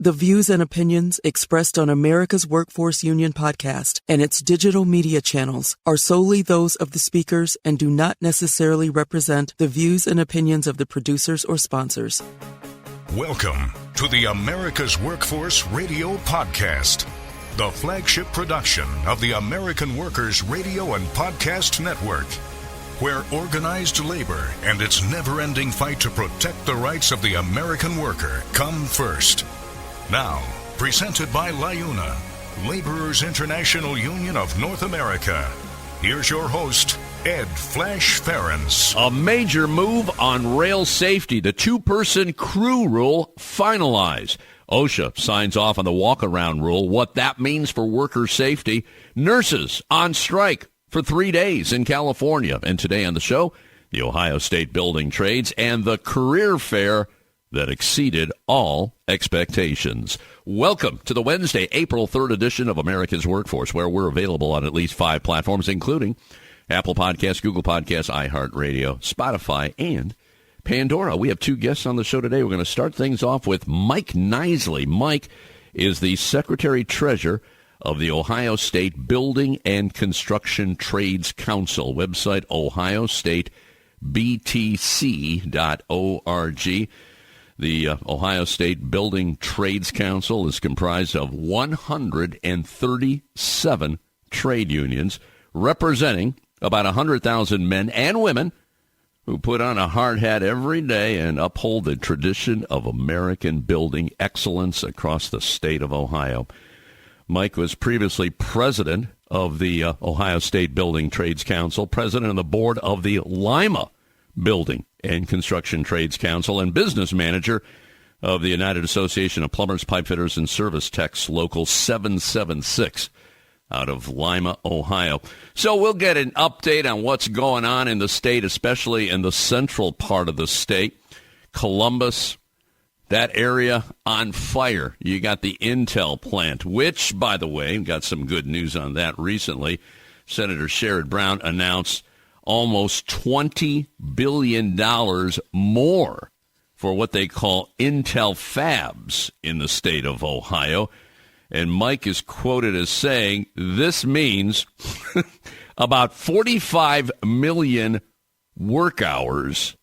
The views and opinions expressed on America's Workforce Union podcast and its digital media channels are solely those of the speakers and do not necessarily represent the views and opinions of the producers or sponsors. Welcome to the America's Workforce Radio Podcast, the flagship production of the American Workers Radio and Podcast Network, where organized labor and its never-ending fight to protect the rights of the American worker come first. Now, presented by LiUNA, Laborers International Union of North America. Here's your host, Ed Flash Ferenc. A major move on rail safety. The two-person crew rule finalized. OSHA signs off on the walkaround rule, what that means for worker safety. Nurses on strike for 3 days in California. And today on the show, the Ohio State building trades and the career fair that exceeded all expectations. Welcome to the Wednesday, April 3rd edition of America's Workforce, where we're available on at least 5 platforms, including Apple Podcasts, Google Podcasts, iHeartRadio, Spotify, and Pandora. We have 2 guests on the show today. We're going to start things off with Mike Nisley. Mike is the Secretary-Treasurer of the Ohio State Building and Construction Trades Council. Website, ohiostatebtc.org. The Ohio State Building Trades Council is comprised of 137 trade unions representing about 100,000 men and women who put on a hard hat every day and uphold the tradition of American building excellence across the state of Ohio. Mike was previously president of the Ohio State Building Trades Council, president of the board of the LiUNA Building and Construction Trades Council, and business manager of the United Association of Plumbers, Pipefitters, and Service Techs, Local 776, out of Lima, Ohio. So we'll get an update on what's going on in the state, especially in the central part of the state. Columbus, that area on fire. You got the Intel plant, which, by the way, got some good news on that recently. Senator Sherrod Brown announced almost $20 billion more for what they call Intel Fabs in the state of Ohio. And Mike is quoted as saying, this means about 45 million work hours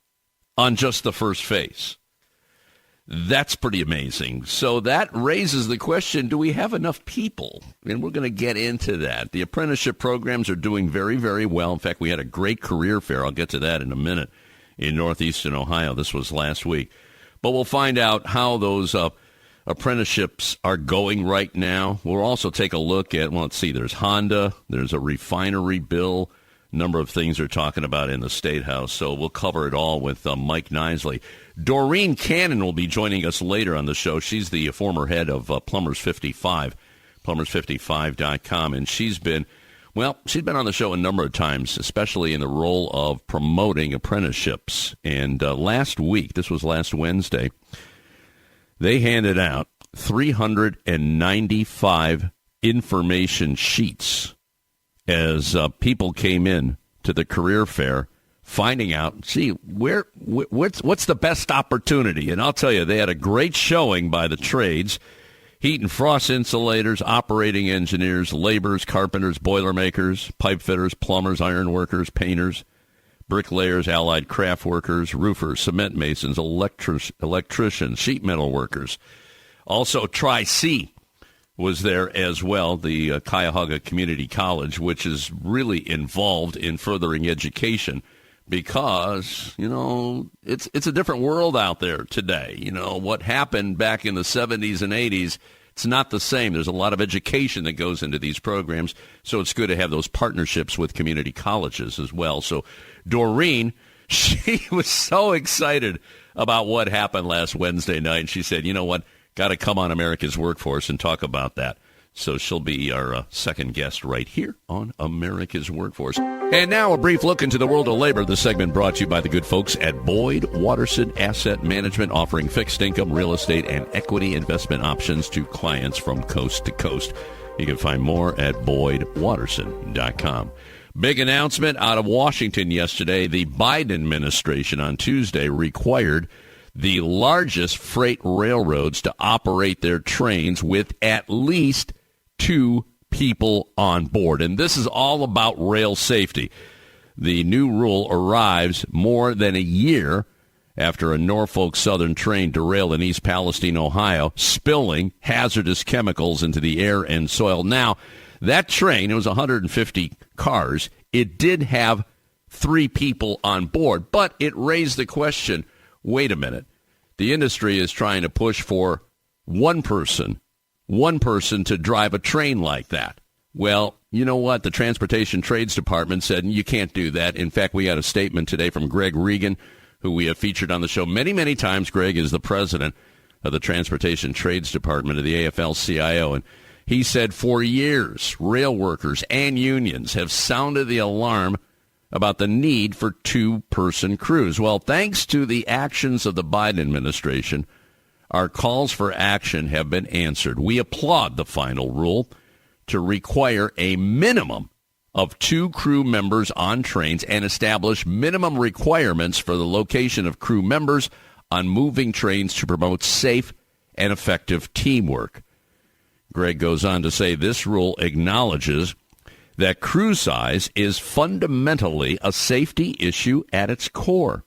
on just the first phase. That's pretty amazing. So that raises the question, do we have enough people? And we're going to get into that. The apprenticeship programs are doing very, very well. In fact, we had a great career fair. I'll get to that in a minute in northeastern Ohio. This was last week. But we'll find out how those apprenticeships are going right now. We'll also take a look at, well, let's see, there's Honda, there's a refinery bill, number of things they're talking about in the Statehouse. So we'll cover it all with Mike Nisley. Dorene Cannon will be joining us later on the show. She's the former head of Plumbers 55, plumbers55.com, and she's been on the show a number of times, especially in the role of promoting apprenticeships. And last week, this was last Wednesday, they handed out 395 information sheets as people came in to the career fair, finding out, what's the best opportunity? And I'll tell you, they had a great showing by the trades: heat and frost insulators, operating engineers, laborers, carpenters, boilermakers, pipe fitters, plumbers, iron workers, painters, bricklayers, allied craft workers, roofers, cement masons, electricians, sheet metal workers. Also, Tri-C was there as well, the Cuyahoga Community College, which is really involved in furthering education because, it's a different world out there today. What happened back in the 70s and 80s, it's not the same. There's a lot of education that goes into these programs, so it's good to have those partnerships with community colleges as well. So Doreen, she was so excited about what happened last Wednesday night. She said, you know what? Got to come on America's Workforce and talk about that. So she'll be our second guest right here on America's Workforce. And now a brief look into the world of labor. The segment brought to you by the good folks at Boyd Watterson Asset Management, offering fixed income, real estate, and equity investment options to clients from coast to coast. You can find more at BoydWatterson.com. Big announcement out of Washington yesterday. The Biden administration on Tuesday required the largest freight railroads to operate their trains with at least 2 people on board. And this is all about rail safety. The new rule arrives more than a year after a Norfolk Southern train derailed in East Palestine, Ohio, spilling hazardous chemicals into the air and soil. Now, that train, it was 150 cars. It did have 3 people on board, but it raised the question, wait a minute. The industry is trying to push for one person to drive a train like that. Well, you know what? The Transportation Trades Department said you can't do that. In fact, we got a statement today from Greg Regan, who we have featured on the show many, many times. Greg is the president of the Transportation Trades Department of the AFL-CIO, and he said for years, rail workers and unions have sounded the alarm about the need for 2-person crews. Well, thanks to the actions of the Biden administration, our calls for action have been answered. We applaud the final rule to require a minimum of 2 crew members on trains and establish minimum requirements for the location of crew members on moving trains to promote safe and effective teamwork. Greg goes on to say this rule acknowledges that crew size is fundamentally a safety issue at its core.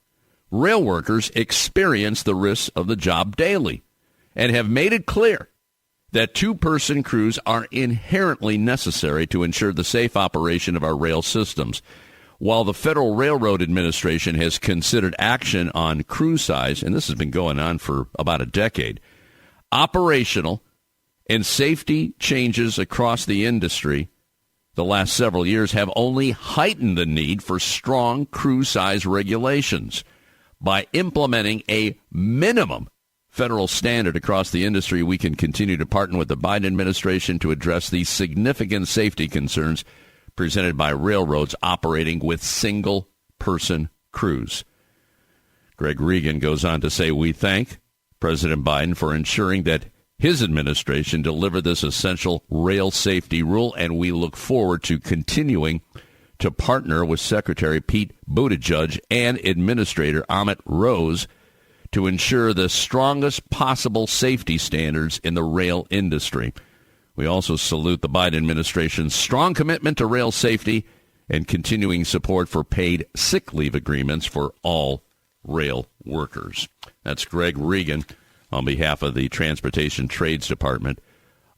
Rail workers experience the risks of the job daily and have made it clear that 2-person crews are inherently necessary to ensure the safe operation of our rail systems. While the Federal Railroad Administration has considered action on crew size, and this has been going on for about a decade, operational and safety changes across the industry the last several years have only heightened the need for strong crew size regulations. By implementing a minimum federal standard across the industry, we can continue to partner with the Biden administration to address these significant safety concerns presented by railroads operating with single-person crews. Greg Regan goes on to say, we thank President Biden for ensuring that his administration delivered this essential rail safety rule, and we look forward to continuing to partner with Secretary Pete Buttigieg and Administrator Amit Rose to ensure the strongest possible safety standards in the rail industry. We also salute the Biden administration's strong commitment to rail safety and continuing support for paid sick leave agreements for all rail workers. That's Greg Regan on behalf of the Transportation Trades Department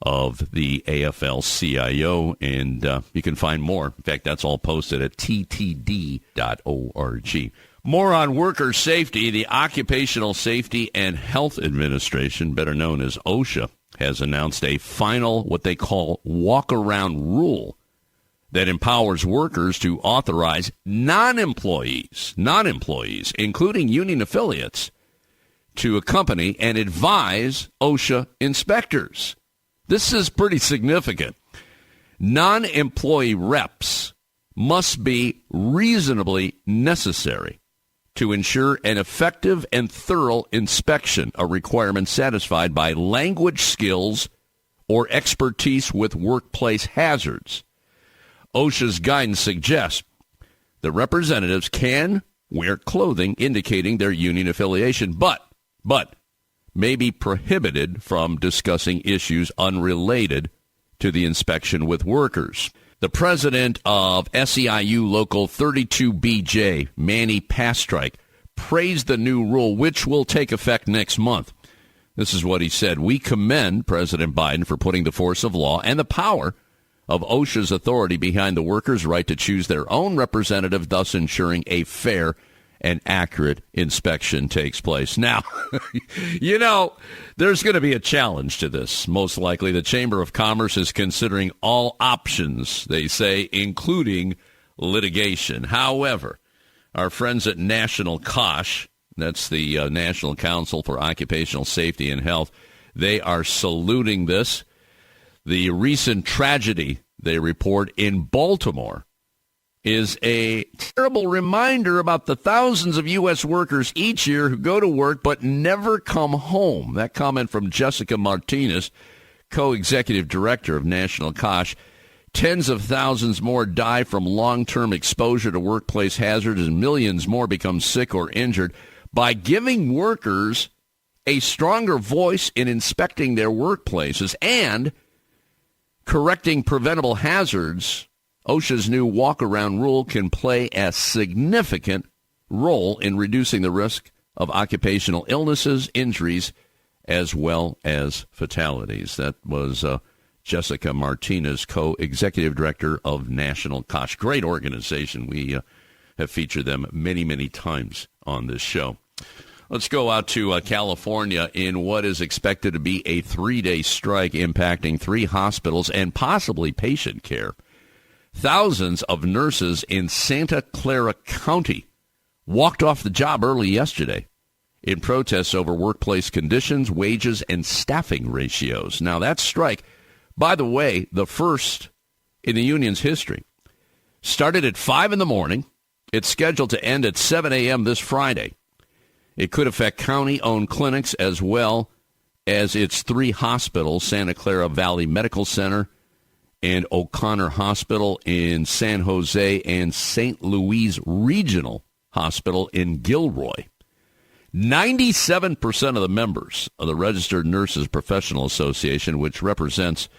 of the AFL-CIO, and you can find more. In fact, that's all posted at ttd.org. More on worker safety. The Occupational Safety and Health Administration, better known as OSHA, has announced a final, what they call walkaround rule that empowers workers to authorize non-employees, including union affiliates, to accompany and advise OSHA inspectors. This is pretty significant. Non-employee reps must be reasonably necessary to ensure an effective and thorough inspection, a requirement satisfied by language skills or expertise with workplace hazards. OSHA's guidance suggests the representatives can wear clothing indicating their union affiliation, but may be prohibited from discussing issues unrelated to the inspection with workers. The president of SEIU Local 32BJ, Manny Pastrike, praised the new rule, which will take effect next month. This is what he said. We commend President Biden for putting the force of law and the power of OSHA's authority behind the workers' right to choose their own representative, thus ensuring a fair and accurate inspection takes place. Now, there's going to be a challenge to this. Most likely, the Chamber of Commerce is considering all options, they say, including litigation. However, our friends at National COSH, that's the National Council for Occupational Safety and Health, they are saluting this. The recent tragedy, they report, in Baltimore is a terrible reminder about the thousands of U.S. workers each year who go to work but never come home. That comment from Jessica Martinez, co-executive director of National COSH. Tens of thousands more die from long-term exposure to workplace hazards, and millions more become sick or injured. by giving workers a stronger voice in inspecting their workplaces and correcting preventable hazards. OSHA's new walkaround rule can play a significant role in reducing the risk of occupational illnesses, injuries, as well as fatalities. That was Jessica Martinez, co-executive director of National Koch. Great organization. We have featured them many, many times on this show. Let's go out to California in what is expected to be a 3-day strike impacting 3 hospitals and possibly patient care. Thousands of nurses in Santa Clara County walked off the job early yesterday in protests over workplace conditions, wages, and staffing ratios. Now, that strike, by the way, the first in the union's history, started at 5 in the morning. It's scheduled to end at 7 a.m. this Friday. It could affect county-owned clinics as well as its 3 hospitals, Santa Clara Valley Medical Center and O'Connor Hospital in San Jose and St. Louis Regional Hospital in Gilroy. 97% of the members of the Registered Nurses Professional Association, which represents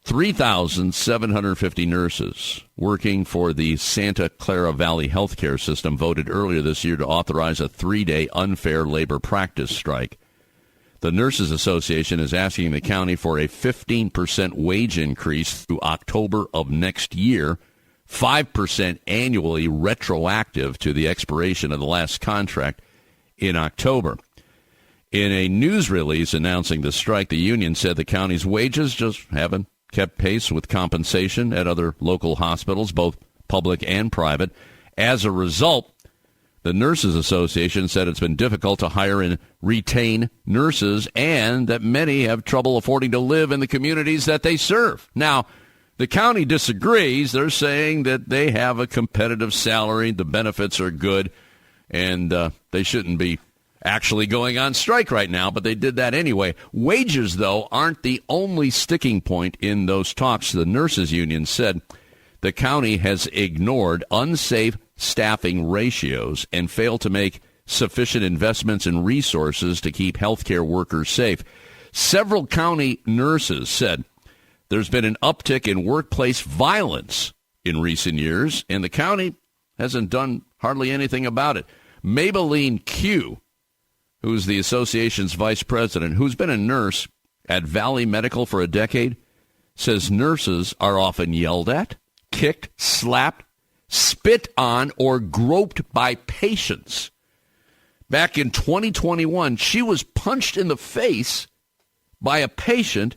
3,750 nurses working for the Santa Clara Valley healthcare system, voted earlier this year to authorize a 3-day unfair labor practice strike. The Nurses Association is asking the county for a 15% wage increase through October of next year, 5% annually retroactive to the expiration of the last contract in October. In a news release announcing the strike, the union said the county's wages just haven't kept pace with compensation at other local hospitals, both public and private. As a result, the Nurses Association said it's been difficult to hire and retain nurses and that many have trouble affording to live in the communities that they serve. Now, the county disagrees. They're saying that they have a competitive salary, the benefits are good, and they shouldn't be actually going on strike right now, but they did that anyway. Wages, though, aren't the only sticking point in those talks. The nurses union said the county has ignored unsafe staffing ratios and failed to make sufficient investments in resources to keep healthcare workers safe. Several county nurses said there's been an uptick in workplace violence in recent years, and the county hasn't done hardly anything about it. Maybelline Q, who's the association's vice president, who's been a nurse at Valley Medical for a decade, says nurses are often yelled at, kicked, slapped, spit on, or groped by patients. Back in 2021, she was punched in the face by a patient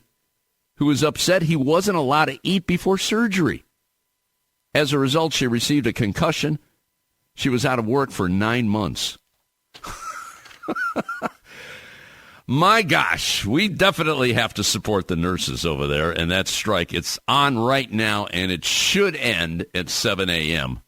who was upset he wasn't allowed to eat before surgery. As a result, she received a concussion. She was out of work for 9 months. My gosh, we definitely have to support the nurses over there and that strike. It's on right now, and it should end at 7 a.m.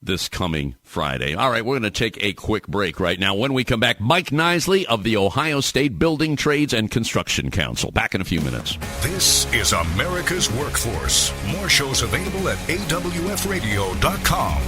this coming Friday. All right, we're going to take a quick break right now. When we come back, Mike Nisley of the Ohio State Building Trades and Construction Council. Back in a few minutes. This is America's Workforce. More shows available at awfradio.com.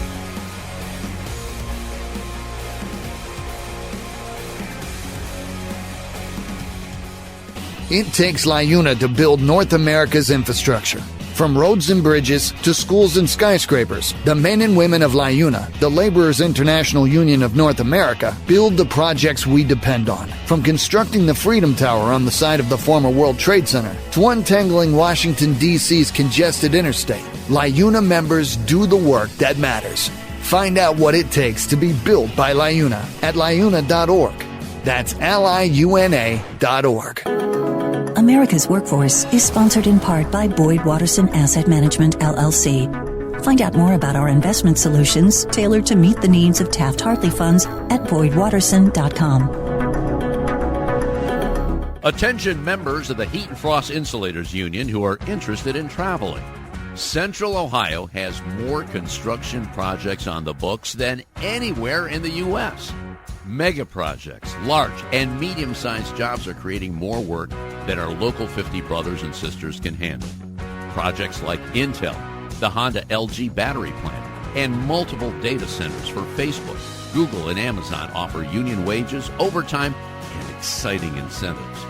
It takes LiUNA to build North America's infrastructure. From roads and bridges to schools and skyscrapers, the men and women of LiUNA, the Laborers International Union of North America, build the projects we depend on. From constructing the Freedom Tower on the site of the former World Trade Center to untangling Washington, D.C.'s congested interstate, LiUNA members do the work that matters. Find out what it takes to be built by LiUNA at LiUNA.org. That's LiUNA.org. America's Workforce is sponsored in part by Boyd Watterson Asset Management, LLC. Find out more about our investment solutions tailored to meet the needs of Taft-Hartley funds at BoydWatterson.com. Attention members of the Heat and Frost Insulators Union who are interested in traveling. Central Ohio has more construction projects on the books than anywhere in the U.S. Mega projects, large and medium-sized jobs are creating more work than our local 50 brothers and sisters can handle. Projects like Intel, the Honda LG battery plant, and multiple data centers for Facebook, Google, and Amazon offer union wages, overtime, and exciting incentives.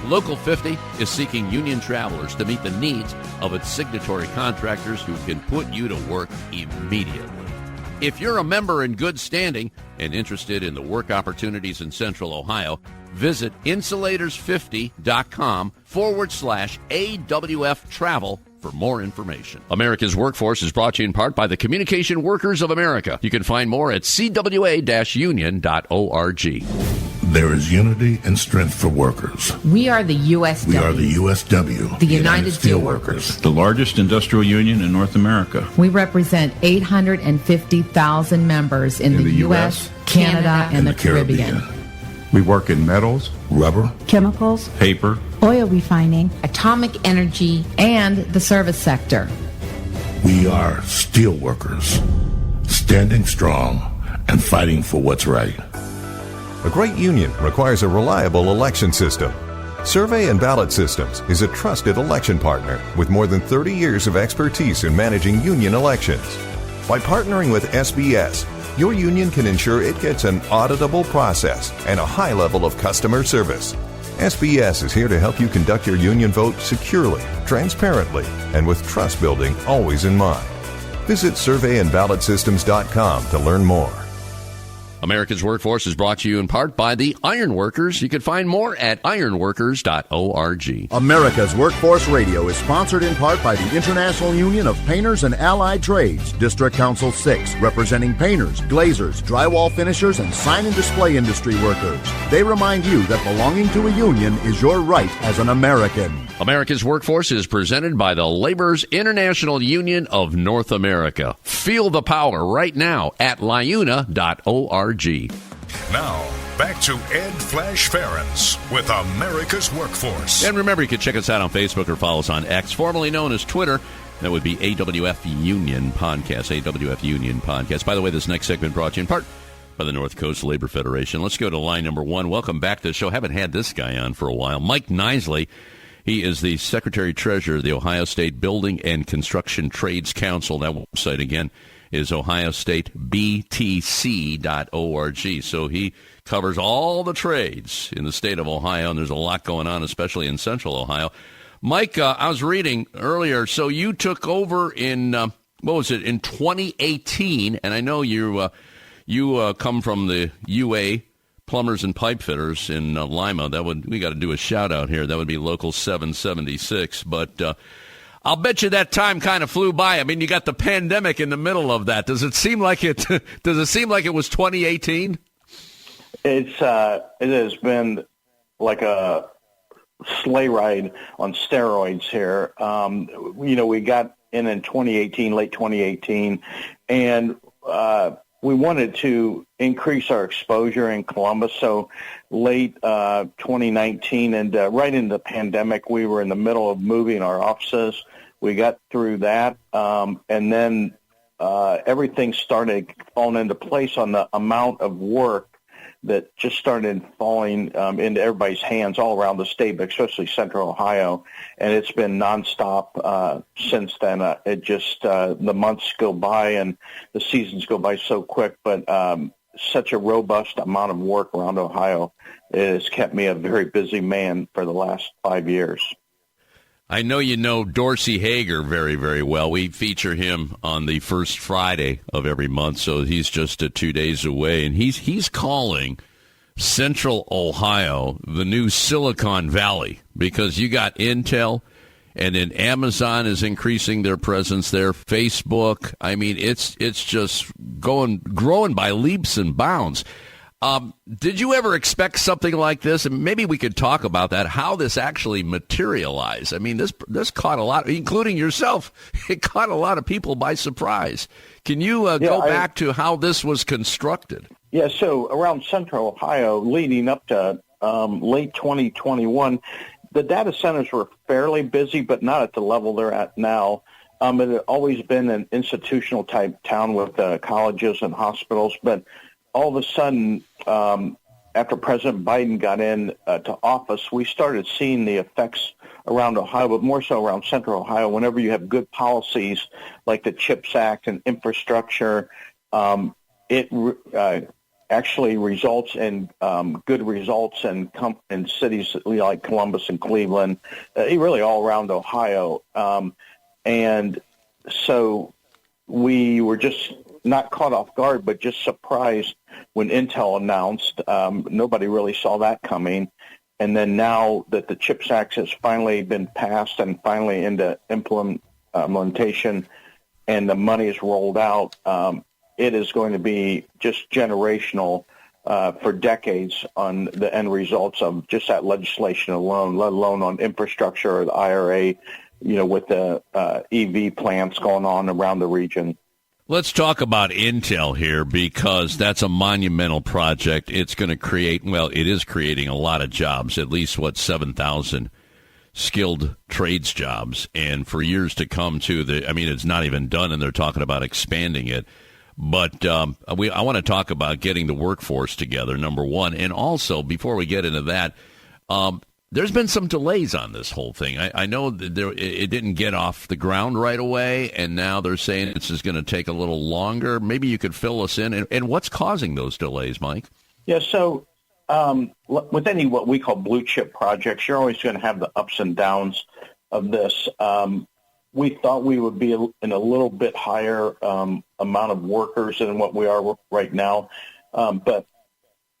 Local 50 is seeking union travelers to meet the needs of its signatory contractors who can put you to work immediately. If you're a member in good standing and interested in the work opportunities in Central Ohio, visit insulators50.com/AWF travel for more information. America's Workforce is brought to you in part by the Communication Workers of America. You can find more at cwa-union.org. There is unity and strength for workers. We are the USW. We are the USW. The United Steelworkers. The largest industrial union in North America. We represent 850,000 members in the U.S., Canada, and the Caribbean. We work in metals, rubber, chemicals, paper, oil refining, atomic energy, and the service sector. We are steelworkers, standing strong and fighting for what's right. A great union requires a reliable election system. Survey and Ballot Systems is a trusted election partner with more than 30 years of expertise in managing union elections. By partnering with SBS, your union can ensure it gets an auditable process and a high level of customer service. SBS is here to help you conduct your union vote securely, transparently, and with trust building always in mind. Visit surveyandballotsystems.com to learn more. America's Workforce is brought to you in part by the Ironworkers. You can find more at ironworkers.org. America's Workforce Radio is sponsored in part by the International Union of Painters and Allied Trades, District Council 6, representing painters, glazers, drywall finishers, and sign and display industry workers. They remind you that belonging to a union is your right as an American. America's Workforce is presented by the Laborers International Union of North America. Feel the power right now at LiUNA.org. Now, back to Ed Flash Ferenc with America's Workforce. And remember, you can check us out on Facebook or follow us on X, formerly known as Twitter. That would be AWF Union Podcast, AWF Union Podcast. By the way, this next segment brought to you in part by the North Coast Labor Federation. Let's go to line number one. Welcome back to the show. Haven't had this guy on for a while. Mike Nisley. He is the Secretary-Treasurer of the Ohio State Building and Construction Trades Council. That website, again, is ohiostatebtc.org. So he covers all the trades in the state of Ohio, and there's a lot going on, especially in central Ohio. Mike, I was reading earlier, so you took over in, in 2018, and I know you come from the UA Plumbers and Pipe Fitters in Lima. We got to do a shout out here. That would be Local 776. But I'll bet you that time kind of flew by. I mean, you got the pandemic in the middle of that. Does it seem like it? Does it seem like it was 2018? It has been like a sleigh ride on steroids here. We got in 2018, late 2018, and we wanted to increase our exposure in Columbus. So late 2019 and right in the pandemic, we were in the middle of moving our offices. We got through that, and then everything started falling into place on the amount of work that just started falling into everybody's hands all around the state, but especially Central Ohio. And it's been nonstop since then. It just the months go by and the seasons go by so quick, but such a robust amount of work around Ohio. It has kept me a very busy man for the last 5 years. I know you know Dorsey Hager very, very well. We feature him on the first Friday of every month, so he's just 2 days away. And he's calling Central Ohio the new Silicon Valley because you got Intel, and then Amazon is increasing their presence there. Facebook, I mean, it's just growing by leaps and bounds. Did you ever expect something like this? And maybe we could talk about that, how this actually materialized. I mean, this caught a lot, including yourself. It caught a lot of people by surprise. Can you go back to how this was constructed? Yeah, so around Central Ohio, leading up to late 2021, the data centers were fairly busy, but not at the level they're at now. It had always been an institutional type town with colleges and hospitals, but all of a sudden, after President Biden got into office, we started seeing the effects around Ohio, but more so around Central Ohio. Whenever you have good policies like the CHIPS Act and infrastructure, it actually results in good results in cities like Columbus and Cleveland, really all around Ohio. And so we were just not caught off guard, but just surprised when Intel announced. Nobody really saw that coming. And then now that the CHIPS Act has finally been passed and finally into implementation and the money is rolled out, it is going to be just generational for decades on the end results of just that legislation alone, let alone on infrastructure or the IRA, with the EV plants going on around the region. Let's talk about Intel here, because that's a monumental project. It's going to create, it is creating a lot of jobs, at least 7,000 skilled trades jobs. And for years to come, too, it's not even done, and they're talking about expanding it. But I want to talk about getting the workforce together, number one. And also, before we get into that, there's been some delays on this whole thing. I know that it didn't get off the ground right away, and now they're saying this is going to take a little longer. Maybe you could fill us in. And what's causing those delays, Mike? Yeah, so with any what we call blue chip projects, you're always going to have the ups and downs of this. We thought we would be in a little bit higher amount of workers than what we are right now. But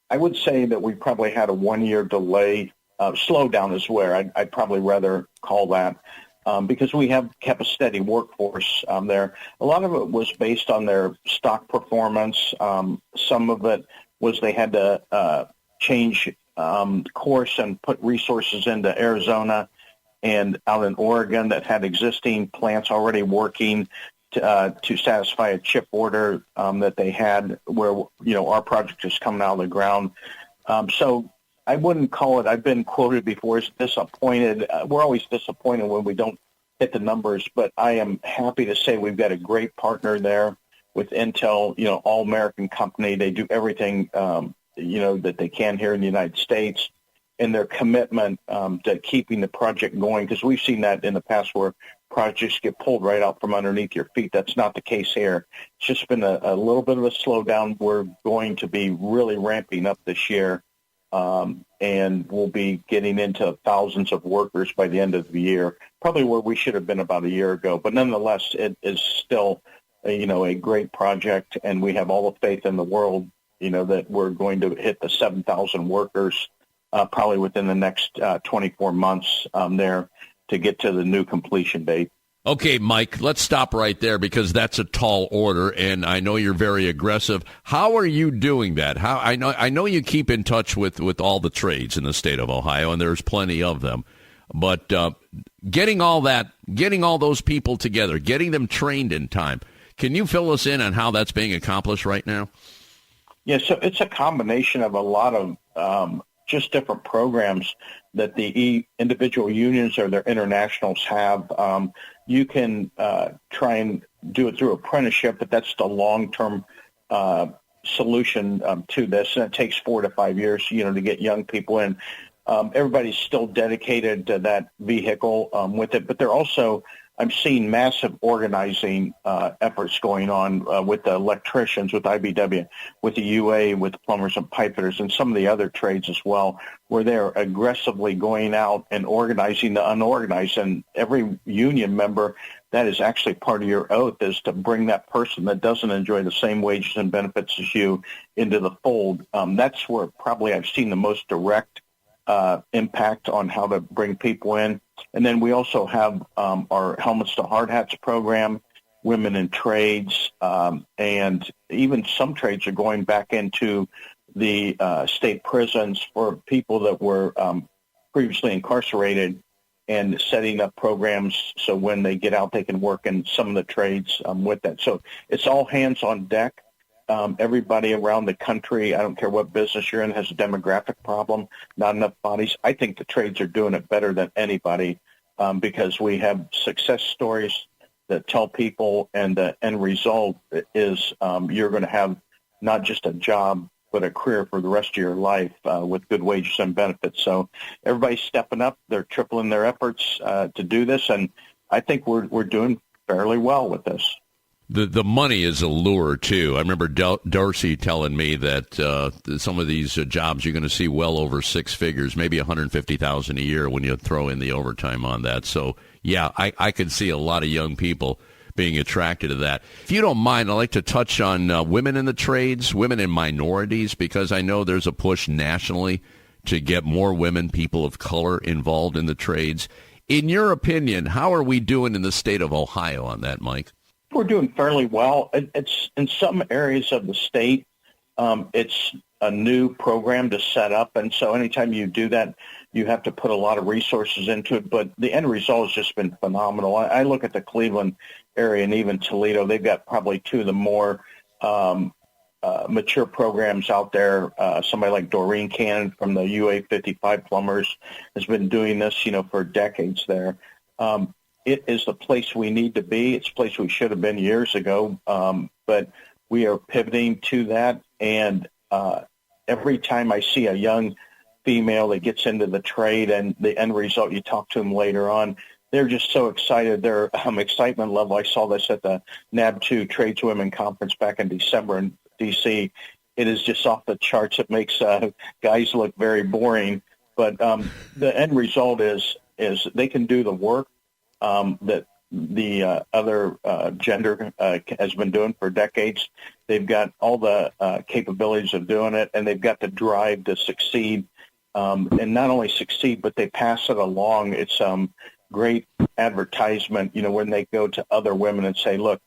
I would say that we probably had a 1-year delay. Slowdown is where I'd probably rather call that, because we have kept a steady workforce there. A lot of it was based on their stock performance. Some of it was they had to change course and put resources into Arizona and out in Oregon that had existing plants already working to satisfy a chip order that they had, where our project is coming out of the ground. So I wouldn't call it, I've been quoted before as disappointed. We're always disappointed when we don't hit the numbers, but I am happy to say we've got a great partner there with Intel, all-American company. They do everything, that they can here in the United States, and their commitment to keeping the project going, because we've seen that in the past where projects get pulled right out from underneath your feet. That's not the case here. It's just been a little bit of a slowdown. We're going to be really ramping up this year. And we'll be getting into thousands of workers by the end of the year, probably where we should have been about a year ago. But nonetheless, it is still, a great project, and we have all the faith in the world, that we're going to hit the 7,000 workers probably within the next 24 months there to get to the new completion date. Okay, Mike, let's stop right there, because that's a tall order, and I know you're very aggressive. How are you doing that? I know you keep in touch with all the trades in the state of Ohio, and there's plenty of them. But getting all those people together, getting them trained in time, can you fill us in on how that's being accomplished right now? Yeah, so it's a combination of a lot of just different programs that the individual unions or their internationals have. You can try and do it through apprenticeship, but that's the long-term solution to this, and it takes 4 to 5 years, to get young people in. Everybody's still dedicated to that vehicle with it, but they're also, I'm seeing massive organizing efforts going on with the electricians, with IBW, with the UA, with the plumbers and pipe fitters, and some of the other trades as well, where they're aggressively going out and organizing the unorganized. And every union member, that is actually part of your oath, is to bring that person that doesn't enjoy the same wages and benefits as you into the fold. That's where probably I've seen the most direct impact on how to bring people in. And then we also have our Helmets to Hardhats program, women in trades, and even some trades are going back into the state prisons for people that were previously incarcerated, and setting up programs so when they get out they can work in some of the trades with that. So it's all hands on deck. Everybody around the country, I don't care what business you're in, has a demographic problem, not enough bodies. I think the trades are doing it better than anybody because we have success stories that tell people, and the end result is you're going to have not just a job, but a career for the rest of your life with good wages and benefits. So everybody's stepping up. They're tripling their efforts to do this, and I think we're doing fairly well with this. The money is a lure, too. I remember Darcy telling me that some of these jobs you're going to see well over six figures, maybe $150,000 a year when you throw in the overtime on that. So, yeah, I could see a lot of young people being attracted to that. If you don't mind, I'd like to touch on women in the trades, women and minorities, because I know there's a push nationally to get more women, people of color, involved in the trades. In your opinion, how are we doing in the state of Ohio on that, Mike? We're doing fairly well. It's in some areas of the state, it's a new program to set up, and so anytime you do that, you have to put a lot of resources into it, but the end result has just been phenomenal. I look at the Cleveland area and even Toledo. They've got probably two of the more mature programs out there. Somebody like Dorene Cannon from the UA55 Plumbers has been doing this, for decades there. It is the place we need to be. It's a place we should have been years ago, but we are pivoting to that. And every time I see a young female that gets into the trade and the end result, you talk to them later on, they're just so excited. Their excitement level, I saw this at the NAB2 Tradeswomen Conference back in December in D.C. It is just off the charts. It makes guys look very boring. But the end result is they can do the work that the other gender has been doing for decades. They've got all the capabilities of doing it, and they've got the drive to succeed, and not only succeed, but they pass it along. It's great advertisement, when they go to other women and say, look,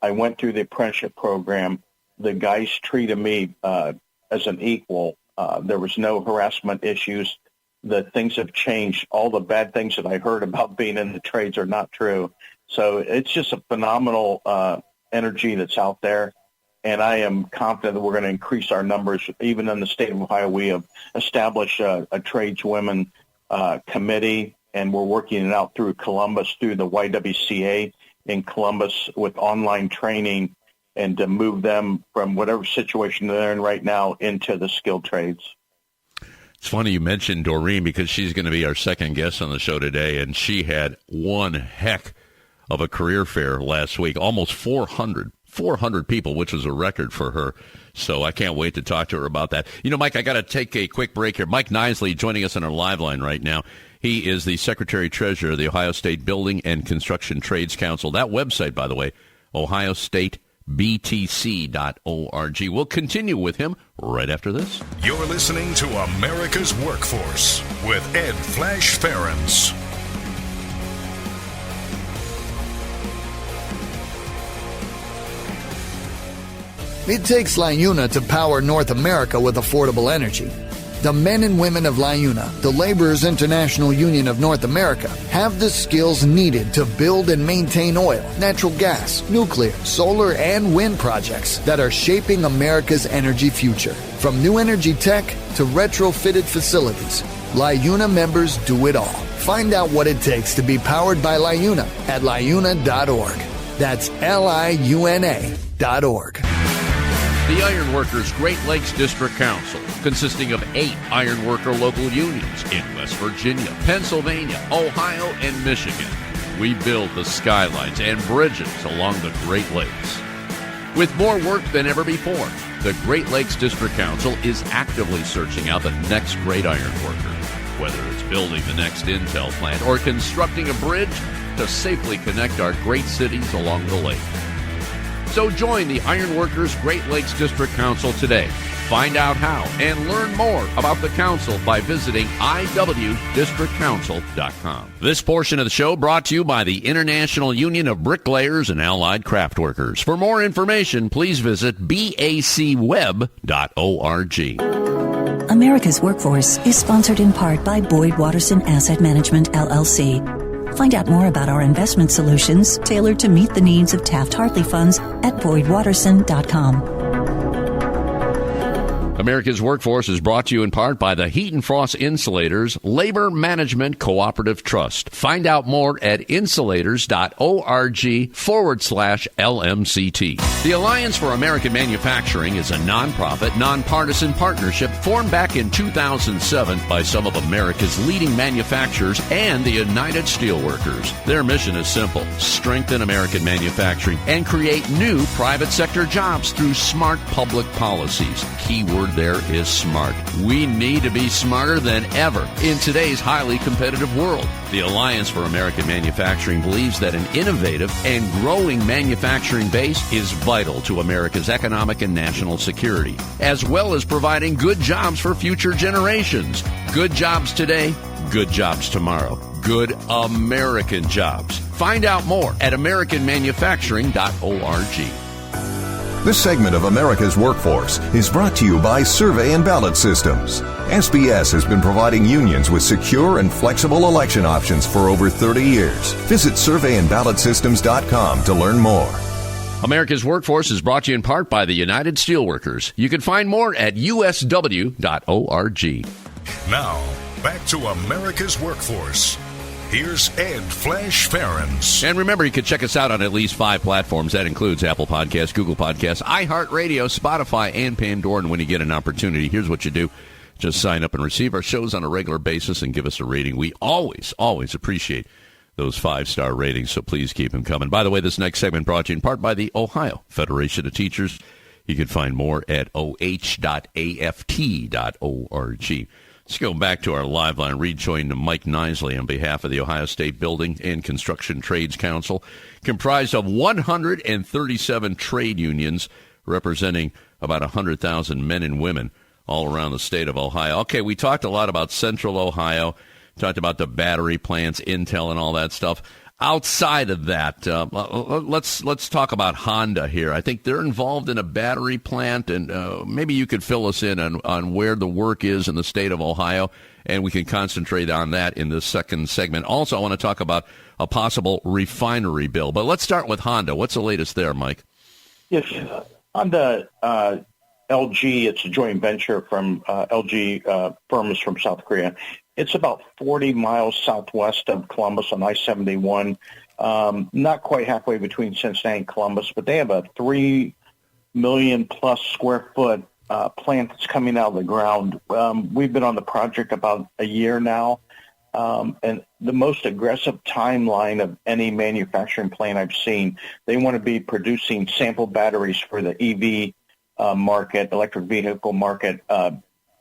I went through the apprenticeship program. The guys treated me as an equal. There was no harassment issues. The things have changed. All the bad things that I heard about being in the trades are not true. So it's just a phenomenal energy that's out there. And I am confident that we're going to increase our numbers. Even in the state of Ohio, we have established a tradeswomen committee, and we're working it out through Columbus, through the YWCA in Columbus with online training, and to move them from whatever situation they're in right now into the skilled trades. It's funny you mentioned Doreen, because she's going to be our second guest on the show today, and she had one heck of a career fair last week, almost 400 people, which was a record for her. So I can't wait to talk to her about that. Mike, I got to take a quick break here. Mike Nisley joining us on our live line right now. He is the Secretary-Treasurer of the Ohio State Building and Construction Trades Council. That website, by the way, OhioStateBTC.org. We'll continue with him right after this. You're listening to America's Workforce with Ed Flash Ferenc. It takes LiUNA to power North America with affordable energy. The men and women of LiUNA, the Laborers International Union of North America, have the skills needed to build and maintain oil, natural gas, nuclear, solar, and wind projects that are shaping America's energy future. From new energy tech to retrofitted facilities, LiUNA members do it all. Find out what it takes to be powered by LiUNA at LiUNA.org. That's LiUNA.org. The Ironworkers Great Lakes District Council, consisting of 8 ironworker local unions in West Virginia, Pennsylvania, Ohio, and Michigan. We build the skylines and bridges along the Great Lakes. With more work than ever before, the Great Lakes District Council is actively searching out the next great ironworker, whether it's building the next Intel plant or constructing a bridge to safely connect our great cities along the lake. So join the Ironworkers Great Lakes District Council today. Find out how and learn more about the council by visiting iwdistrictcouncil.com. This portion of the show brought to you by the International Union of Bricklayers and Allied Craft Workers. For more information, please visit bacweb.org. America's Workforce is sponsored in part by Boyd Watterson Asset Management, LLC. Find out more about our investment solutions tailored to meet the needs of Taft-Hartley funds at BoydWatterson.com. America's Workforce is brought to you in part by the Heat and Frost Insulators Labor Management Cooperative Trust. Find out more at insulators.org/LMCT. The Alliance for American Manufacturing is a nonprofit, nonpartisan partnership formed back in 2007 by some of America's leading manufacturers and the United Steelworkers. Their mission is simple: strengthen American manufacturing and create new private sector jobs through smart public policies. Keyword there is smart. We need to be smarter than ever in today's highly competitive world. The Alliance for American Manufacturing believes that an innovative and growing manufacturing base is vital to America's economic and national security, as well as providing good jobs for future generations. Good jobs today, good jobs tomorrow. Good American jobs. Find out more at americanmanufacturing.org. This segment of America's Workforce is brought to you by Survey and Ballot Systems. SBS has been providing unions with secure and flexible election options for over 30 years. Visit surveyandballotsystems.com to learn more. America's Workforce is brought to you in part by the United Steelworkers. You can find more at usw.org. Now, back to America's Workforce. Here's Ed Flash Ferenc. And remember, you can check us out on at least 5 platforms. That includes Apple Podcasts, Google Podcasts, iHeartRadio, Spotify, and Pandora. And when you get an opportunity, here's what you do. Just sign up and receive our shows on a regular basis and give us a rating. We always appreciate those 5-star ratings, so please keep them coming. By the way, this next segment brought to you in part by the Ohio Federation of Teachers. You can find more at oh.aft.org. Let's go back to our live line. Rejoin Mike Nisley on behalf of the Ohio State Building and Construction Trades Council, comprised of 137 trade unions representing about 100,000 men and women all around the state of Ohio. Okay, we talked a lot about Central Ohio, talked about the battery plants, Intel, and all that stuff. Outside of that, let's talk about Honda here. I think they're involved in a battery plant, and maybe you could fill us in on where the work is in the state of Ohio, and we can concentrate on that in this second segment. Also, I want to talk about a possible refinery bill, but let's start with Honda. What's the latest there, Mike? Yes, Honda, LG, it's a joint venture from LG firms from South Korea. It's about 40 miles southwest of Columbus on I-71, not quite halfway between Cincinnati and Columbus, but they have a 3 million plus square foot plant that's coming out of the ground. We've been on the project about a year now, and the most aggressive timeline of any manufacturing plant I've seen. They want to be producing sample batteries for the EV market, electric vehicle market,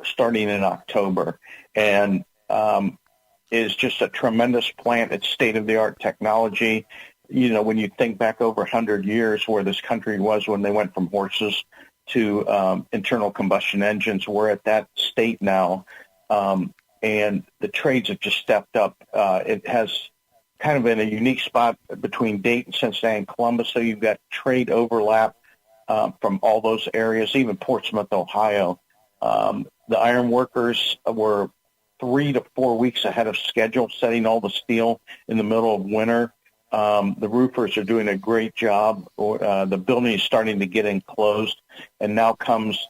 starting in October. And is just a tremendous plant. It's state-of-the-art technology. You know, when you think back over 100 years where this country was when they went from horses to internal combustion engines, we're at that state now. And the trades have just stepped up. It has kind of in a unique spot between Dayton, Cincinnati, and Columbus, so you've got trade overlap from all those areas, even Portsmouth, Ohio. The iron workers were 3 to 4 weeks ahead of schedule, setting all the steel in the middle of winter. The roofers are doing a great job. The building is starting to get enclosed, and now comes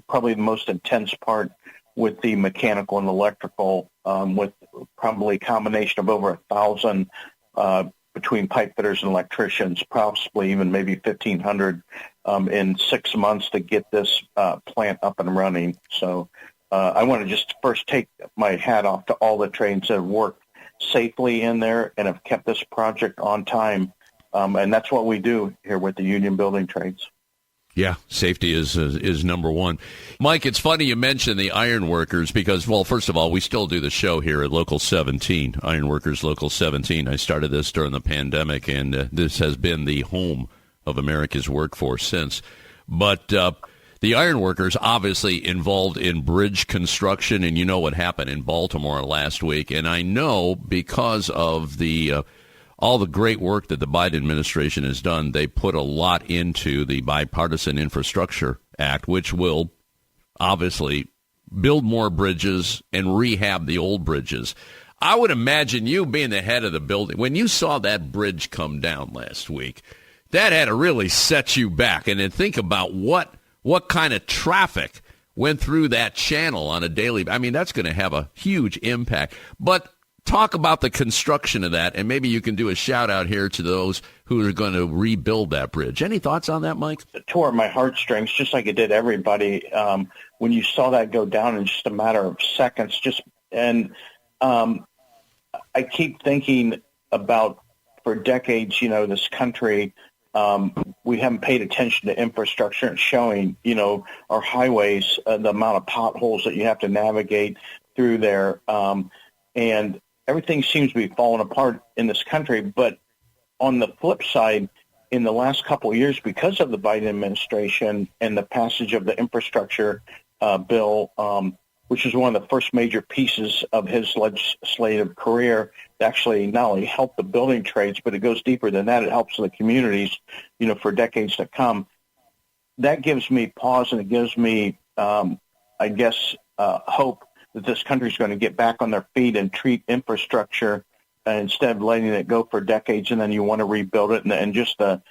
probably the most intense part with the mechanical and electrical, with probably a combination of over 1,000 between pipe fitters and electricians, possibly even maybe 1,500 in 6 months to get this plant up and running. So I want to just first take my hat off to all the trades that have worked safely in there and have kept this project on time. And that's what we do here with the Union Building Trades. Yeah, safety is number one. Mike, it's funny you mentioned the iron workers because, well, first of all, we still do the show here at Local 17, Iron Workers Local 17. I started this during the pandemic, and this has been the home of America's workforce since. But the iron workers obviously involved in bridge construction, and you know what happened in Baltimore last week. And I know because of the all the great work that the Biden administration has done, they put a lot into the Bipartisan Infrastructure Act, which will obviously build more bridges and rehab the old bridges. I would imagine you being the head of the building, when you saw that bridge come down last week, that had to really set you back. And then think about what kind of traffic went through that channel on a daily, I mean, that's going to have a huge impact. But talk about the construction of that, and maybe you can do a shout out here to those who are going to rebuild that bridge. Any thoughts on that, Mike? It tore my heartstrings, just like it did everybody. When you saw that go down in just a matter of seconds, I keep thinking about, for decades, this country, we haven't paid attention to infrastructure and showing, our highways, the amount of potholes that you have to navigate through there. And everything seems to be falling apart in this country. But on the flip side, in the last couple of years, because of the Biden administration and the passage of the infrastructure bill, which is one of the first major pieces of his legislative career, to actually not only help the building trades, but it goes deeper than that. It helps the communities, for decades to come. That gives me pause, and it gives me, hope that this country is going to get back on their feet and treat infrastructure instead of letting it go for decades, and then you want to rebuild it, and just the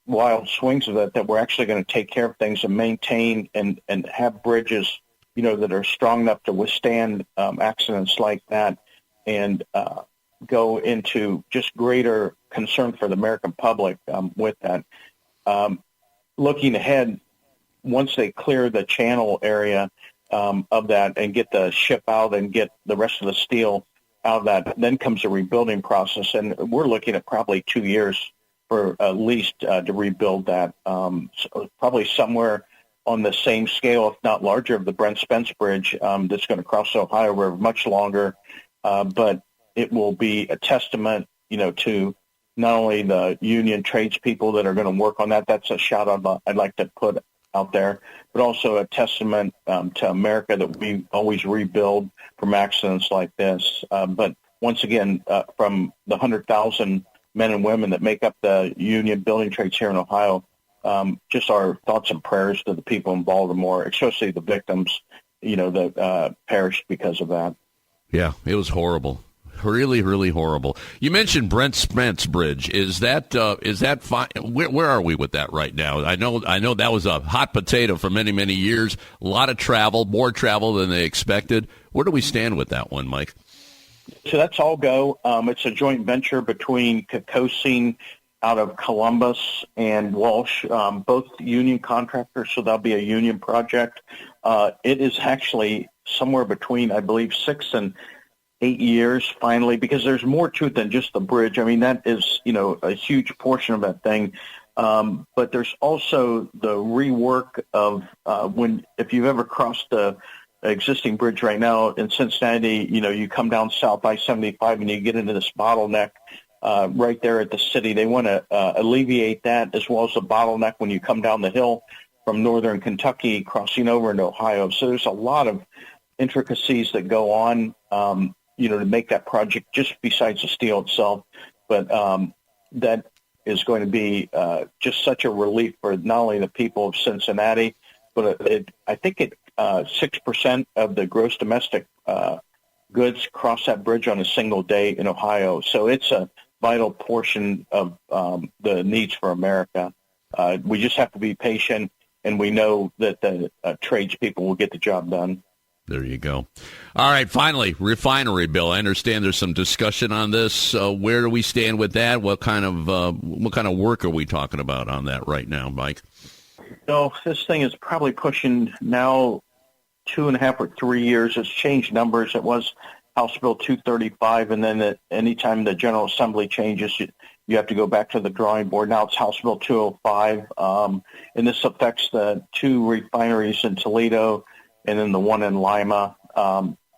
wild swings of it, that we're actually going to take care of things and maintain and have bridges, that are strong enough to withstand accidents like that, and go into just greater concern for the American public with that. Looking ahead, once they clear the channel area of that and get the ship out and get the rest of the steel out of that, then comes the rebuilding process. And we're looking at probably 2 years for at least to rebuild that, so probably somewhere on the same scale, if not larger, of the Brent Spence Bridge that's going to cross the Ohio River, much longer. But it will be a testament, to not only the union tradespeople that are going to work on that. That's a shout out I'd like to put out there, but also a testament to America, that we always rebuild from accidents like this. But once again, from the 100,000 men and women that make up the union building trades here in Ohio, just our thoughts and prayers to the people in Baltimore, especially the victims, that perished because of that. Yeah, it was horrible. Really, really horrible. You mentioned Brent Spence Bridge. Is that fine? Where are we with that right now? I know that was a hot potato for many, many years. A lot of travel, more travel than they expected. Where do we stand with that one, Mike? So that's all go. It's a joint venture between Kokosing out of Columbus and Walsh, both union contractors, so that'll be a union project. It is actually somewhere between, I believe, 6 and 8 years finally, because there's more to it than just the bridge. I mean, that is, a huge portion of that thing. But there's also the rework of if you've ever crossed the existing bridge right now in Cincinnati, you come down south I-75 and you get into this bottleneck right there at the city. They want to alleviate that, as well as the bottleneck when you come down the hill from northern Kentucky crossing over into Ohio. So there's a lot of intricacies that go on, to make that project, just besides the steel itself. But that is going to be just such a relief for not only the people of Cincinnati, but I think 6% of the gross domestic goods cross that bridge on a single day in Ohio. So it's a vital portion of the needs for America. We just have to be patient, and we know that the tradespeople will get the job done. There you go. All right, finally, refinery bill. I understand there's some discussion on this. Where do we stand with that? What kind of work are we talking about on that right now, Mike? So this thing is probably pushing now 2.5 or 3 years. It's changed numbers. It was House Bill 235, and then anytime the General Assembly changes, you have to go back to the drawing board. Now it's House Bill 205, and this affects the 2 refineries in Toledo and then the one in Lima.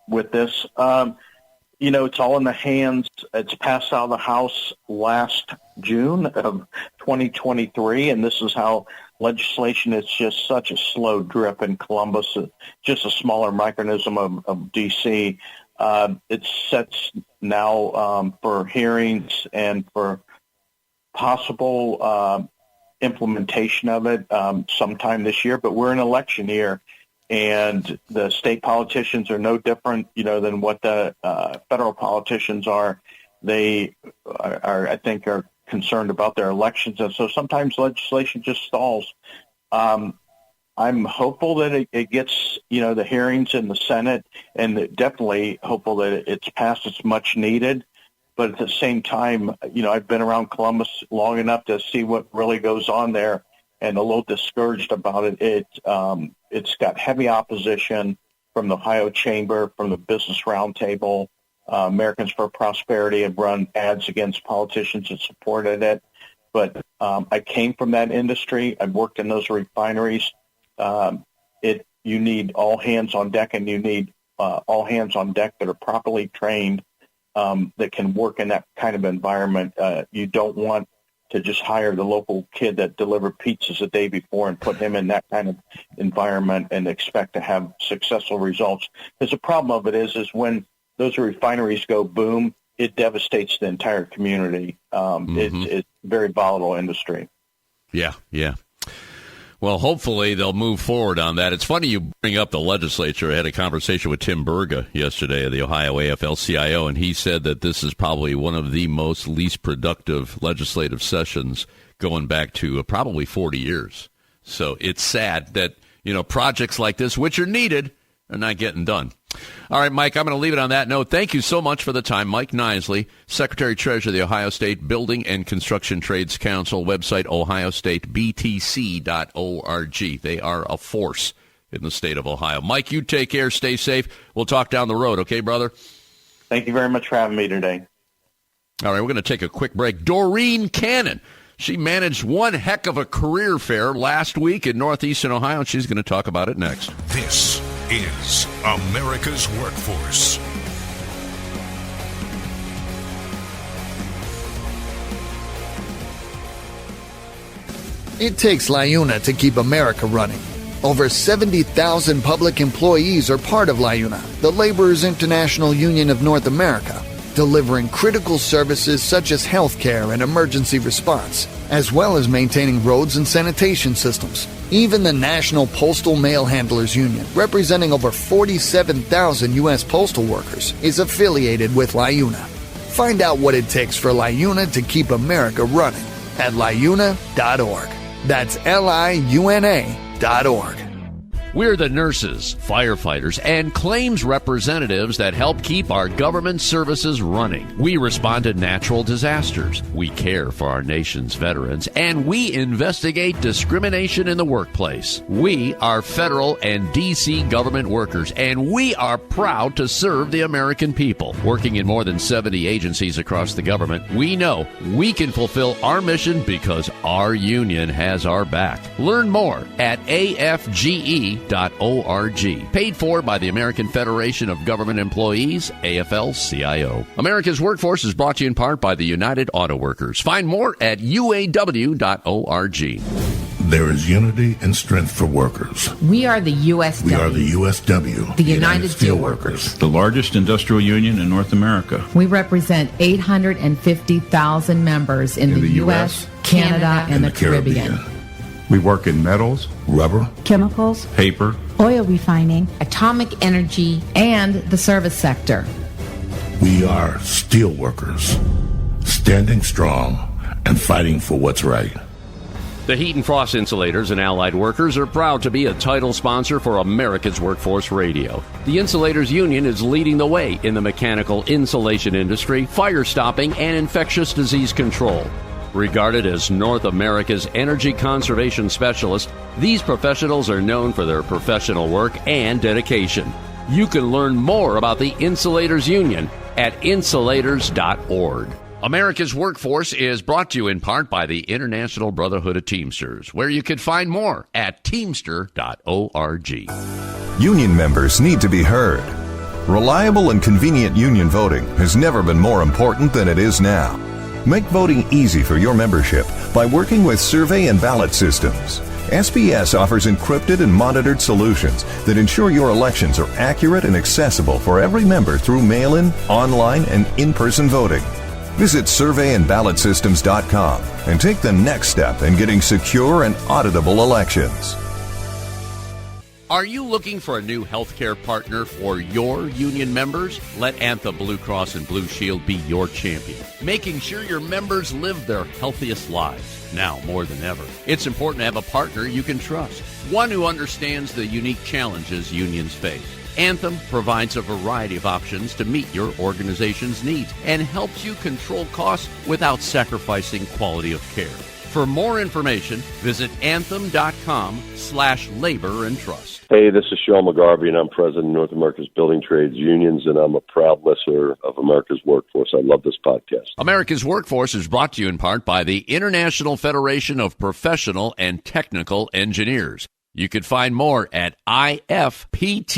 With this, it's all in the hands. It's passed out of the House last June of 2023, and this is how legislation is just such a slow drip in Columbus, just a smaller micronism of D.C. It sets now for hearings and for possible implementation of it sometime this year, but we're in election year, and the state politicians are no different, than what the federal politicians are. They I think, are concerned about their elections, and so sometimes legislation just stalls. I'm hopeful that it gets, the hearings in the Senate, and definitely hopeful that it's passed as much needed. But at the same time, I've been around Columbus long enough to see what really goes on there, and a little discouraged about it. It's got heavy opposition from the Ohio Chamber, from the Business Roundtable. Americans for Prosperity have run ads against politicians that supported it. But I came from that industry. I've worked in those refineries. You need all hands on deck, and you need all hands on deck that are properly trained, that can work in that kind of environment. You don't want to just hire the local kid that delivered pizzas the day before and put him in that kind of environment and expect to have successful results. Because the problem of it is when those refineries go boom, it devastates the entire community. It's a very volatile industry. Yeah. Well, hopefully they'll move forward on that. It's funny you bring up the legislature. I had a conversation with Tim Berga yesterday, the Ohio AFL-CIO, and he said that this is probably one of the least productive legislative sessions going back to probably 40 years. So it's sad that, projects like this, which are needed, are not getting done. All right, Mike, I'm going to leave it on that note. Thank you so much for the time. Mike Nisley, Secretary-Treasurer of the Ohio State Building and Construction Trades Council, website ohiostatebtc.org. They are a force in the state of Ohio. Mike, you take care. Stay safe. We'll talk down the road, okay, brother? Thank you very much for having me today. All right, we're going to take a quick break. Dorene Cannon. She managed one heck of a career fair last week in northeastern Ohio, and she's going to talk about it next. This is America's Workforce. It takes LiUNA to keep America running. Over 70,000 public employees are part of LiUNA, the Laborers International Union of North America, delivering critical services such as healthcare and emergency response, as well as maintaining roads and sanitation systems. Even the National Postal Mail Handlers Union, representing over 47,000 U.S. postal workers, is affiliated with LiUNA. Find out what it takes for LiUNA to keep America running at LiUNA.org. That's LiUNA.org. We're the nurses, firefighters, and claims representatives that help keep our government services running. We respond to natural disasters. We care for our nation's veterans, and we investigate discrimination in the workplace. We are federal and D.C. government workers, and we are proud to serve the American people. Working in more than 70 agencies across the government, we know we can fulfill our mission because our union has our back. Learn more at AFGE.org. Paid for by the American Federation of Government Employees, AFL-CIO. America's Workforce is brought to you in part by the United Auto Workers. Find more at UAW.org. There is unity and strength for workers. We are the USW. We are the USW. The United Steelworkers. The largest industrial union in North America. We represent 850,000 members in the U.S., Canada, and the Caribbean. We work in metals, rubber, chemicals, paper, oil refining, atomic energy, and the service sector. We are steelworkers, standing strong and fighting for what's right. The Heat and Frost Insulators and Allied Workers are proud to be a title sponsor for America's Workforce Radio. The Insulators Union is leading the way in the mechanical insulation industry, fire stopping, and infectious disease control. Regarded as North America's energy conservation specialist, these professionals are known for their professional work and dedication. You can learn more about the Insulators Union at insulators.org. America's Workforce is brought to you in part by the International Brotherhood of Teamsters, where you can find more at teamster.org. Union members need to be heard. Reliable and convenient union voting has never been more important than it is now. Make voting easy for your membership by working with survey and ballot systems. SBS offers encrypted and monitored solutions that ensure your elections are accurate and accessible for every member through mail-in, online, and in-person voting. Visit surveyandballotsystems.com and take the next step in getting secure and auditable elections. Are you looking for a new healthcare partner for your union members? Let Anthem Blue Cross and Blue Shield be your champion, making sure your members live their healthiest lives. Now more than ever, it's important to have a partner you can trust, one who understands the unique challenges unions face. Anthem provides a variety of options to meet your organization's needs and helps you control costs without sacrificing quality of care. For more information, visit anthem.com/labor and trust. Hey, this is Sean McGarvey, and I'm president of North America's Building Trades Unions, and I'm a proud listener of America's Workforce. I love this podcast. America's Workforce is brought to you in part by the International Federation of Professional and Technical Engineers. You can find more at ifpte.org.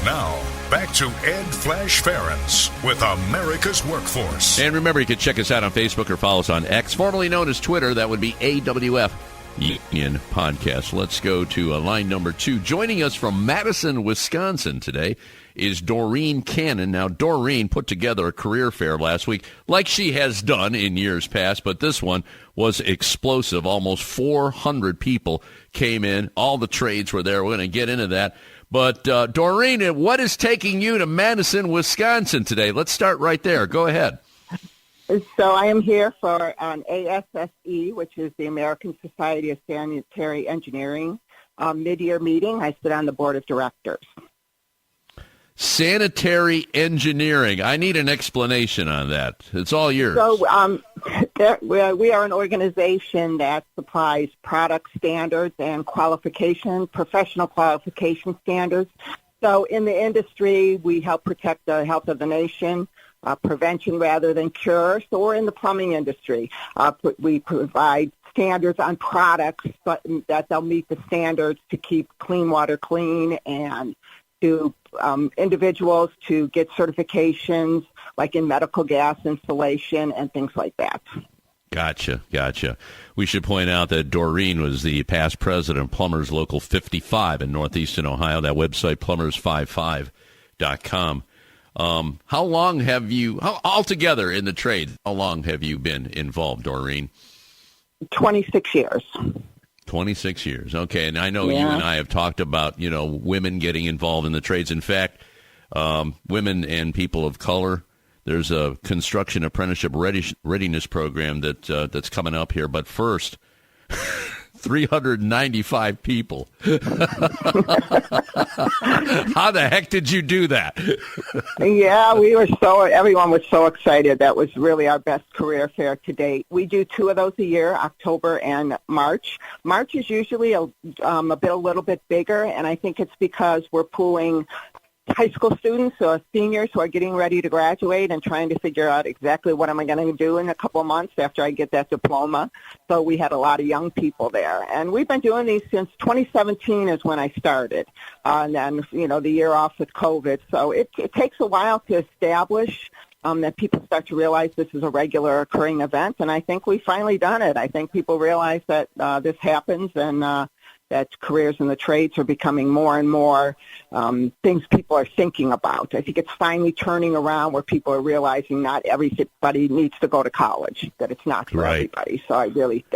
Now, back to Ed Flash Ferenc with America's Workforce. And remember, you can check us out on Facebook or follow us on X, formerly known as Twitter. That would be AWF Union Podcast. Let's go to line number 2. Joining us from Madison, Wisconsin today is Dorene Cannon. Now, Doreen put together a career fair last week, like she has done in years past, but this one was explosive. Almost 400 people came in. All the trades were there. We're going to get into that. But, Doreen, what is taking you to Madison, Wisconsin today? Let's start right there. Go ahead. So I am here for an ASSE, which is the American Society of Sanitary Engineering, mid-year meeting. I sit on the board of directors. Sanitary engineering. I need an explanation on that. It's all yours. So we are an organization that supplies product standards and professional qualification standards. So in the industry, we help protect the health of the nation, prevention rather than cure. So we're in the plumbing industry. We provide standards on products that they'll meet the standards to keep clean water clean, and to individuals to get certifications like in medical gas installation and things like that. Gotcha. We should point out that Doreen was the past president of Plumbers Local 55 in northeastern Ohio. That website, plumbers55.com. How long have you, altogether in the trade, how long have you been involved, Doreen? 26 years. 26 years. Okay, and I know you and I have talked about, women getting involved in the trades. In fact, women and people of color, there's a construction apprenticeship readiness program that's coming up here. But first, 395 people. How the heck did you do that? Yeah, everyone was so excited. That was really our best career fair to date. We do 2 of those a year, October and March. March is usually a little bit bigger, and I think it's because we're pooling high school students or seniors who are getting ready to graduate and trying to figure out exactly what am I going to do in a couple of months after I get that diploma. So we had a lot of young people there. And we've been doing these since 2017 is when I started. And then, the year off with COVID. So it takes a while to establish that people start to realize this is a regular occurring event. And I think we've finally done it. I think people realize that this happens, and that careers in the trades are becoming more and more things people are thinking about. I think it's finally turning around where people are realizing not everybody needs to go to college, that it's not for everybody. So I really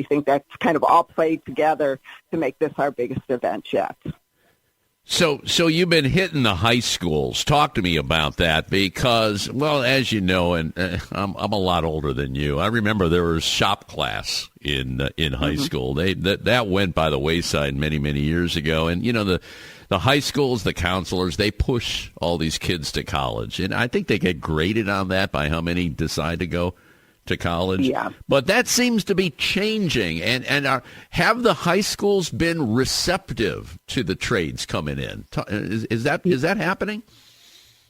think that's kind of all played together to make this our biggest event yet. So you've been hitting the high schools. Talk to me about that because, well, as you know, and I'm a lot older than you. I remember there was shop class in high school. That went by the wayside many, many years ago. And the high schools, the counselors, they push all these kids to college, and I think they get graded on that by how many decide to go to college. Yeah. But that seems to be changing. And have the high schools been receptive to the trades coming in? Is that happening?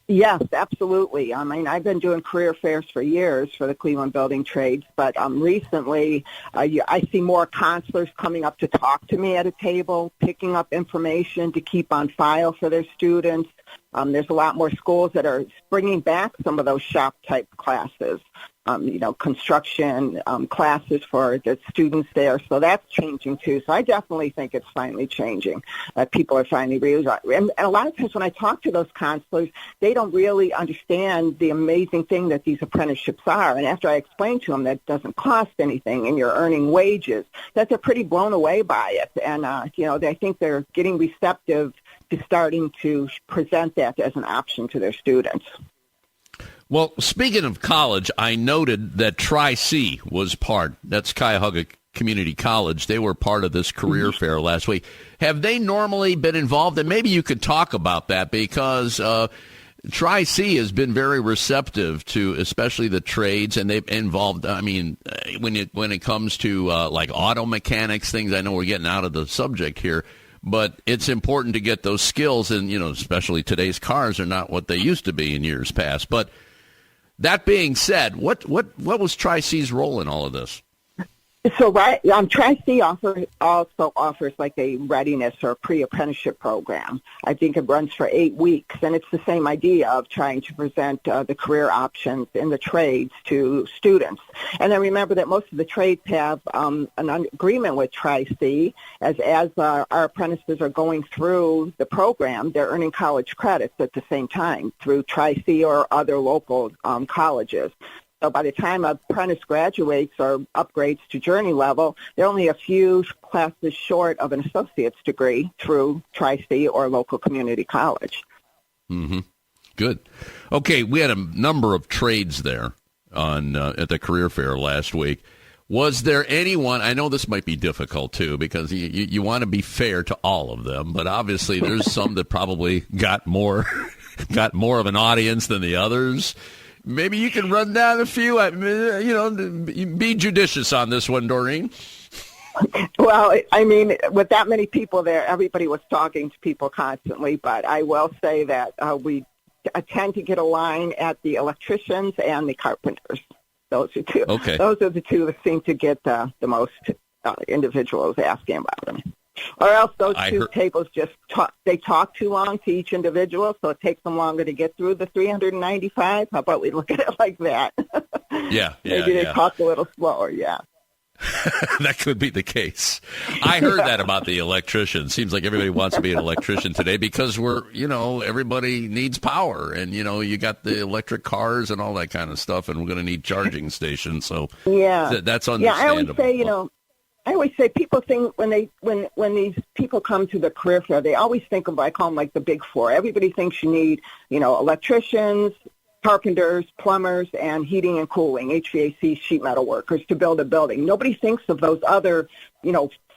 Yes, absolutely. I mean, I've been doing career fairs for years for the Cleveland building trades, but recently I see more counselors coming up to talk to me at a table, picking up information to keep on file for their students. There's a lot more schools that are bringing back some of those shop-type classes. construction classes for the students there. So that's changing too. So I definitely think it's finally changing. People are finally realizing. And a lot of times when I talk to those counselors, they don't really understand the amazing thing that these apprenticeships are. And after I explain to them that it doesn't cost anything and you're earning wages, that they're pretty blown away by it. And, I think they're getting receptive to starting to present that as an option to their students. Well, speaking of college, I noted that Tri-C was part. That's Cuyahoga Community College. They were part of this career fair last week. Have they normally been involved? And maybe you could talk about that, because Tri-C has been very receptive to especially the trades, and they've involved, when it comes to like auto mechanics, things. I know we're getting out of the subject here, but it's important to get those skills, and, especially today's cars are not what they used to be in years past. But that being said, what was Tri-C's role in all of this? So Tri-C also offers like a readiness or pre-apprenticeship program. I think it runs for 8 weeks, and it's the same idea of trying to present the career options in the trades to students. And then remember that most of the trades have an agreement with Tri-C, as our apprentices are going through the program, they're earning college credits at the same time through Tri-C or other local colleges. So by the time an apprentice graduates or upgrades to journey level, they're only a few classes short of an associate's degree through Tri-C or local community college. Mm-hmm. Good. Okay, we had a number of trades there at the career fair last week. Was there anyone, I know this might be difficult too, because you want to be fair to all of them, but obviously there's some that probably got more of an audience than the others. Maybe you can run down a few, be judicious on this one, Doreen. Well, with that many people there, everybody was talking to people constantly, but I will say that we tend to get a line at the electricians and the carpenters. Those are two. Okay. Those are the two that seem to get the most individuals asking about them. Or else those tables just talk too long to each individual, so it takes them longer to get through the 395. How about we look at it like that? Yeah. Maybe they talk a little slower, yeah. That could be the case. I heard that about the electrician. Seems like everybody wants to be an electrician today because everybody needs power, and, you got the electric cars and all that kind of stuff, and we're going to need charging stations. So that's understandable. Yeah, I always say people think when these people come to the career fair, they always think of, I call them like the big four. Everybody thinks you need, electricians, carpenters, plumbers, and heating and cooling, HVAC, sheet metal workers to build a building. Nobody thinks of those other,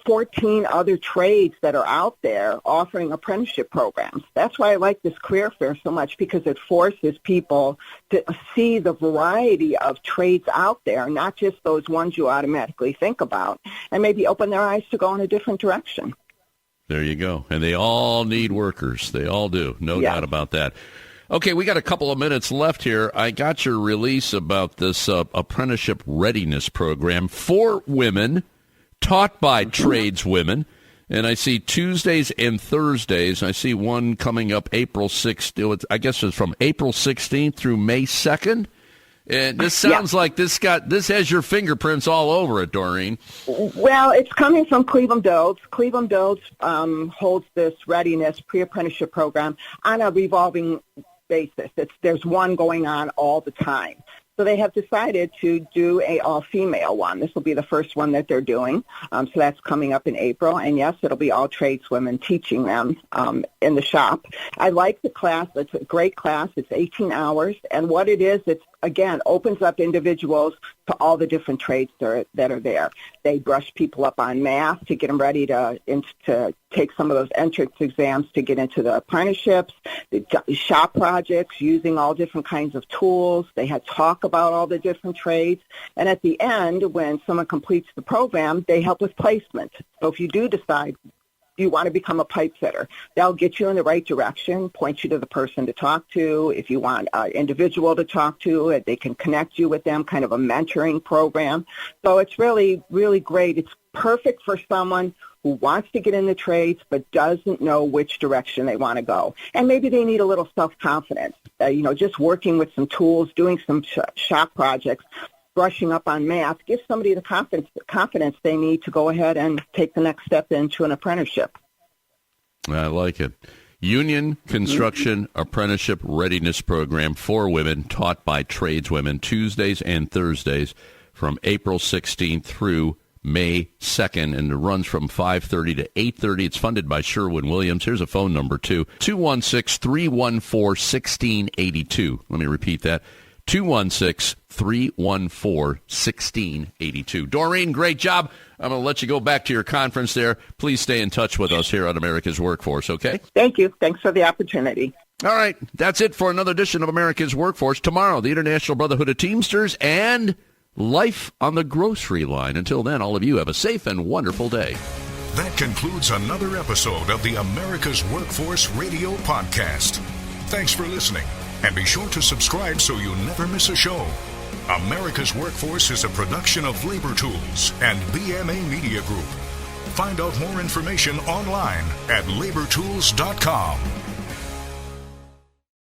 14 other trades that are out there offering apprenticeship programs. That's why I like this career fair so much, because it forces people to see the variety of trades out there, not just those ones you automatically think about, and maybe open their eyes to go in a different direction. There you go. And they all need workers. They all do. No doubt about that. Okay, we got a couple of minutes left here. I got your release about this apprenticeship readiness program for women, taught by tradeswomen, and I see Tuesdays and Thursdays. I see one coming up April 6th. I guess it's from April 16th through May 2nd. And this sounds like this has your fingerprints all over it, Doreen. Well, it's coming from Cleveland Builds. Cleveland Builds holds this readiness pre-apprenticeship program on a revolving basis. There's one going on all the time. So they have decided to do a all-female one. This will be the first one that they're doing. So that's coming up in April. And, yes, it'll be all tradeswomen teaching them in the shop. I like the class. It's a great class. It's 18 hours. And what it is, it's, again, opens up individuals to all the different trades that are there. They brush people up on math to get them ready to take some of those entrance exams to get into the apprenticeships, the shop projects, using all different kinds of tools. They had talk about all the different trades. And at the end, when someone completes the program, they help with placement. So if you do decide you want to become a pipe fitter, they'll get you in the right direction, point you to the person to talk to. If you want an individual to talk to, they can connect you with them, kind of a mentoring program. So it's really, really great. It's perfect for someone who wants to get in the trades but doesn't know which direction they want to go. And maybe they need a little self-confidence, just working with some tools, doing some shop projects. brushing up on math, give somebody the confidence they need to go ahead and take the next step into an apprenticeship. I like it. Union Construction Apprenticeship Readiness Program for women taught by tradeswomen Tuesdays and Thursdays from April 16th through May 2nd, and it runs from 5:30 to 8:30. It's funded by Sherwin-Williams. Here's a phone number, too, 216-314-1682. Let me repeat that, 216-314-1682. Doreen, great job. I'm going to let you go back to your conference there. Please stay in touch with us here on America's Workforce, okay? Thank you. Thanks for the opportunity. All right, that's it for another edition of America's Workforce. Tomorrow, the International Brotherhood of Teamsters and Life on the Grocery Line. Until then, all of you have a safe and wonderful day. That concludes another episode of the America's Workforce Radio Podcast. Thanks for listening, and be sure to subscribe so you never miss a show. America's Workforce is a production of Labor Tools and BMA Media Group. Find out more information online at labortools.com.